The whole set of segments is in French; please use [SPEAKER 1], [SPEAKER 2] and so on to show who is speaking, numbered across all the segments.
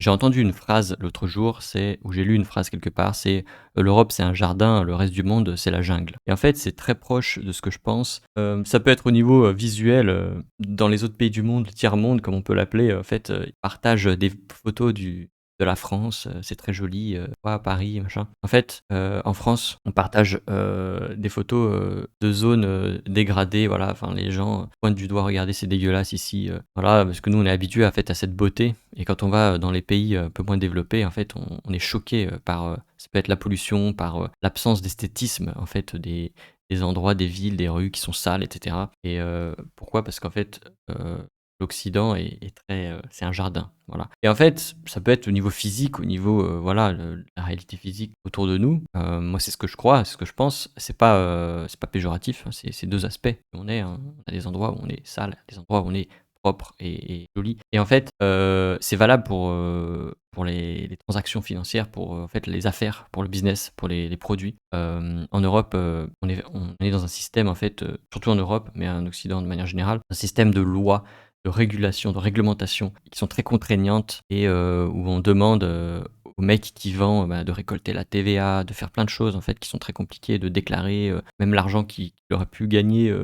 [SPEAKER 1] J'ai entendu une phrase l'autre jour, c'est ou j'ai lu une phrase quelque part, c'est, «L'Europe, c'est un jardin, le reste du monde, c'est la jungle» et en fait, c'est très proche de ce que je pense. Ça peut être au niveau, visuel, dans les autres pays du monde, tiers-monde comme on peut l'appeler, en fait, ils partagent, des photos de la France, c'est très joli, à Paris, machin. En fait, en France, on partage, des photos, de zones, dégradées, voilà, enfin les gens pointent du doigt: «Regardez, c'est dégueulasse ici», voilà, parce que nous, on est habitués, en fait, à cette beauté et quand on va, dans les pays, un peu moins développés, en fait, on est choqué, par, ça peut être la pollution, par, l'absence d'esthétisme, en fait, des endroits, des villes, des rues qui sont sales et cetera et pourquoi? Parce qu'en fait, l'Occident est très, c'est un jardin, voilà et en fait, ça peut être au niveau physique, au niveau, voilà, la réalité physique autour de nous. Moi, c'est ce que je crois, c'est ce que je pense. C'est pas péjoratif, hein, c'est 2 aspects. On est, hein, on a des endroits où on est sale, des endroits où on est propre et joli et en fait, c'est valable pour les transactions financières, pour, en fait, les affaires, pour le business, pour les produits. En Europe, on est dans un système, en fait, surtout en Europe, mais en Occident de manière générale, un système de lois, de régulation, de réglementation qui sont très contraignantes et où on demande, au mec qui vend, bah, de récolter la TVA, de faire plein de choses en fait qui sont très compliquées, de déclarer, même l'argent qu'il aurait pu gagner,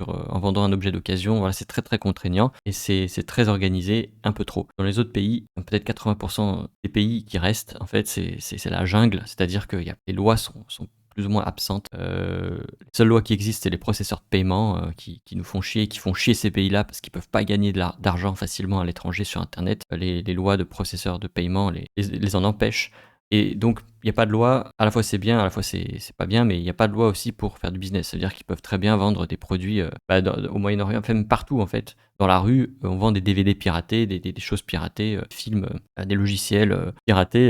[SPEAKER 1] en vendant un objet d'occasion. Voilà, c'est très, très contraignant et c'est très organisé, un peu trop. Dans les autres pays, peut-être 80 des pays qui restent, en fait, c'est la jungle, c'est-à-dire que les lois sont plus ou moins absentes. Les seules lois qui existent, c'est les processeurs de paiement, qui nous font chier et qui font chier ces pays-là parce qu'ils peuvent pas gagner d'argent facilement à l'étranger sur internet. Les lois de processeurs de paiement les en empêchent et donc il y a pas de loi. À la fois c'est bien, à la fois c'est pas bien, mais il y a pas de loi aussi pour faire du business. C'est-à-dire qu'ils peuvent très bien vendre des produits, bah, au Moyen-Orient, enfin même partout en fait. Dans la rue, on vend des DVD piratés, des choses piratées, films, des logiciels, piratés,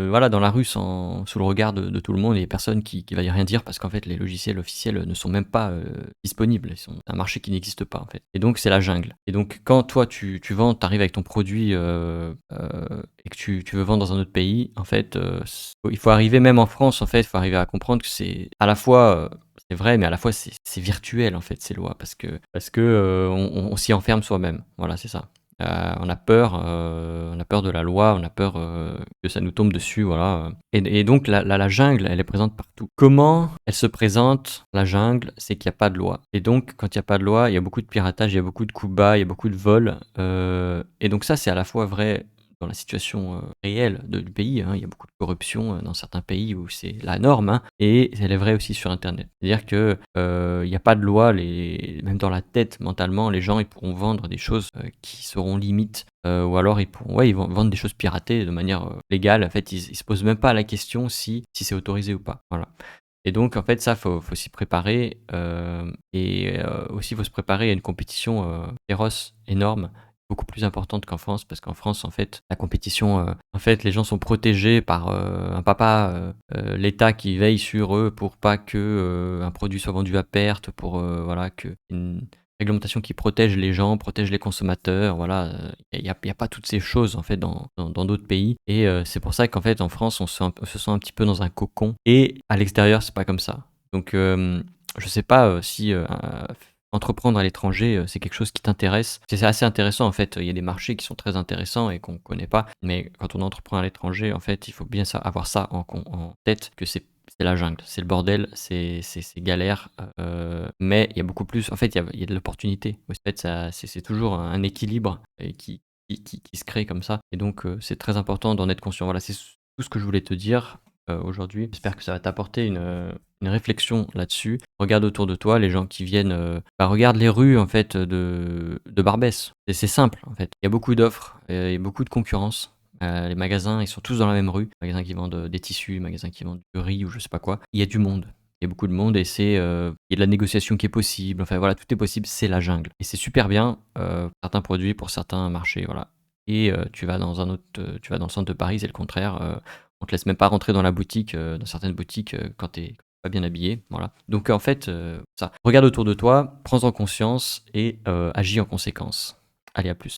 [SPEAKER 1] voilà, dans la rue sous le regard de tout le monde et personne qui va y rien dire parce qu'en fait, les logiciels officiels ne sont même pas, disponibles. C'est un marché qui n'existe pas, en fait et donc c'est la jungle et donc quand toi tu vends, tu arrives avec ton produit, et que tu veux vendre dans un autre pays, en fait, il faut arriver même en France, en fait, il faut arriver à comprendre que c'est à la fois, c'est vrai, mais à la fois c'est virtuel, en fait, ces lois parce que, on s'y enferme soi-même. Voilà, c'est ça. On a peur de la loi, on a peur, que ça nous tombe dessus, voilà, et donc la jungle, elle est présente partout. Comment elle se présente, la jungle? C'est qu'il y a pas de loi et donc quand il y a pas de loi, il y a beaucoup de piratage, il y a beaucoup de coups bas, il y a beaucoup de vols, et donc ça, c'est à la fois vrai dans la situation, réelle du pays, hein. Il y a beaucoup de corruption, dans certains pays où c'est la norme, hein, et elle est vraie aussi sur internet. C'est-à-dire que, il y a pas de loi, même dans la tête, mentalement, les gens, ils pourront vendre des choses, qui seront limites, ou alors ils vont vendre des choses piratées de manière, légale. En fait, ils se posent même pas la question si c'est autorisé ou pas. Voilà et donc en fait, ça, faut s'y préparer, et aussi, il faut se préparer à une compétition, féroce, énorme, beaucoup plus importante qu'en France. Parce qu'en France, en fait, la compétition, en fait, les gens sont protégés par, un papa, l'État qui veille sur eux pour pas que, un produit soit vendu à perte, pour, voilà, une réglementation qui protège les gens, protège les consommateurs, voilà, il y a pas toutes ces choses, en fait, dans d'autres pays et c'est pour ça qu'en fait, en France, on se sent un petit peu dans un cocon et à l'extérieur, c'est pas comme ça. Donc je sais pas, si, entreprendre à l'étranger, c'est quelque chose qui t'intéresse? C'est assez intéressant, en fait, il y a des marchés qui sont très intéressants et qu'on connaît pas, mais quand on entreprend à l'étranger, en fait, il faut bien avoir ça en tête que c'est la jungle, c'est le bordel, c'est galère, mais il y a beaucoup plus en fait, il y a de l'opportunité. En fait, ça c'est toujours un équilibre et qui se crée comme ça et donc c'est très important d'en être conscient. Voilà, c'est tout ce que je voulais te dire, aujourd'hui. J'espère que ça va t'apporter une réflexion là-dessus. Regarde autour de toi les gens qui viennent, bah, regarde les rues, en fait, de Barbès. Et c'est simple, en fait. Il y a beaucoup d'offres, il y a beaucoup de concurrence. Les magasins, ils sont tous dans la même rue. Magasins qui vendent, des tissus, magasins qui vendent du riz ou je sais pas quoi. Il y a du monde. Il y a beaucoup de monde et il y a de la négociation qui est possible. Enfin voilà, tout est possible, c'est la jungle et c'est super bien, pour certains produits, pour certains marchés, voilà et tu vas dans le centre de Paris, c'est le contraire, on te laisse même pas rentrer dans la boutique, dans certaines boutiques, quand tu pas bien habillé, voilà. Donc en fait, ça. Regarde autour de toi, prends-en conscience et agis en conséquence. Allez, à plus.